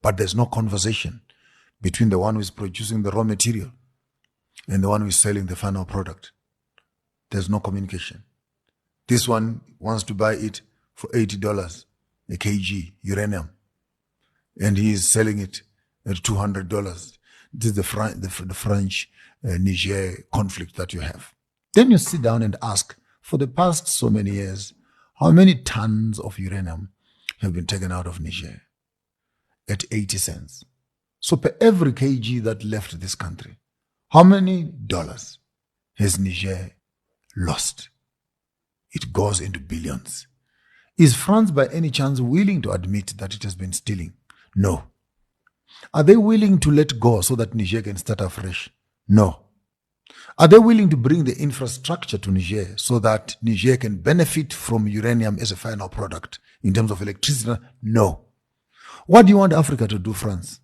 But there's no conversation between the one who is producing the raw material and the one who is selling the final product. There's no communication. This one wants to buy it for $80 a kg uranium, and he is selling it at $200. This is the French Niger conflict that you have. Then you sit down and ask, for the past so many years, how many tons of uranium have been taken out of Niger? At 80 cents. So per every kg that left this country, how many dollars has Niger lost? It goes into billions. Is France by any chance willing to admit that it has been stealing? No. Are they willing to let go so that Niger can start afresh? No. Are they willing to bring the infrastructure to Niger so that Niger can benefit from uranium as a final product in terms of electricity? No. What do you want Africa to do, France?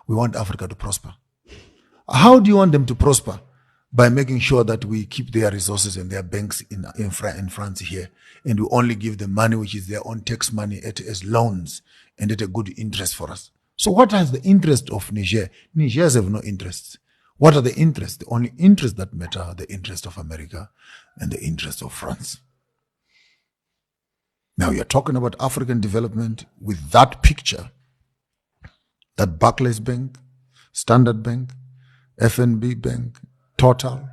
We want Africa to prosper. How do you want them to prosper? By making sure that we keep their resources and their banks in France here, and we only give them money which is their own tax money as loans and at a good interest for us. So what is the interest of Niger? Nigers have no interests. What are the interests? The only interests that matter are the interest of America and the interest of France. Now you're talking about African development with that picture, that Barclays Bank, Standard Bank, FNB Bank, Total,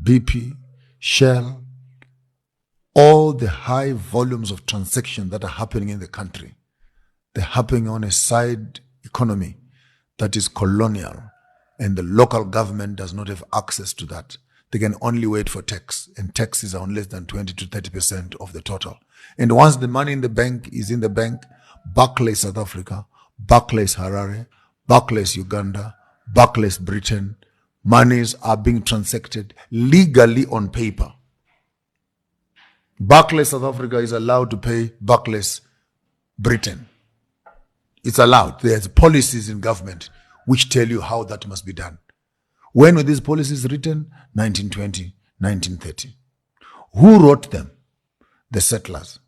BP, Shell, all the high volumes of transactions that are happening in the country, they're happening on a side economy that is colonial, and the local government does not have access to that. They can only wait for tax, and taxes are on less than 20 to 30% of the total. And once the money in the bank is in the bank, Barclays South Africa, Barclays Harare, Barclays Uganda, Barclays Britain, monies are being transacted legally on paper. Barclays South Africa is allowed to pay Barclays Britain. It's allowed. There's policies in government which tell you how that must be done. When were these policies written? 1920, 1930. Who wrote them? The settlers.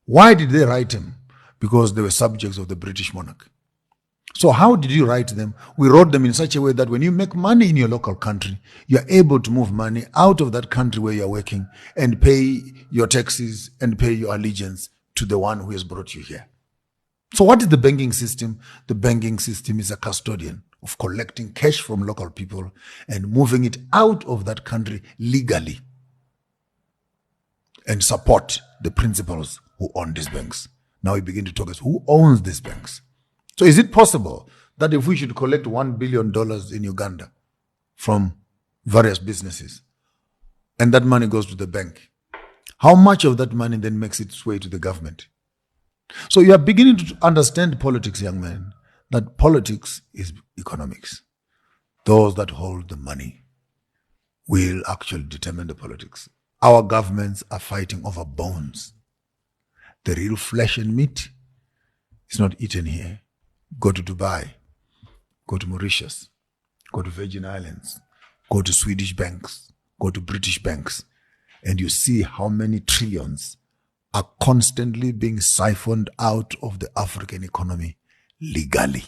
Why did they write them? Because they were subjects of the British monarch. So how did you write them? We wrote them in such a way that when you make money in your local country, you're able to move money out of that country where you're working and pay your taxes and pay your allegiance to the one who has brought you here. So what is the banking system? The banking system is a custodian of collecting cash from local people and moving it out of that country legally and support the principals who own these banks. Now we begin to talk as who owns these banks. So is it possible that if we should collect $1 billion in Uganda from various businesses and that money goes to the bank, how much of that money then makes its way to the government? So you are beginning to understand politics, young man, that politics is economics. Those that hold the money will actually determine the politics. Our governments are fighting over bones. The real flesh and meat is not eaten here. Go to Dubai, go to Mauritius, go to Virgin Islands, go to Swedish banks, go to British banks, and you see how many trillions are constantly being siphoned out of the African economy legally.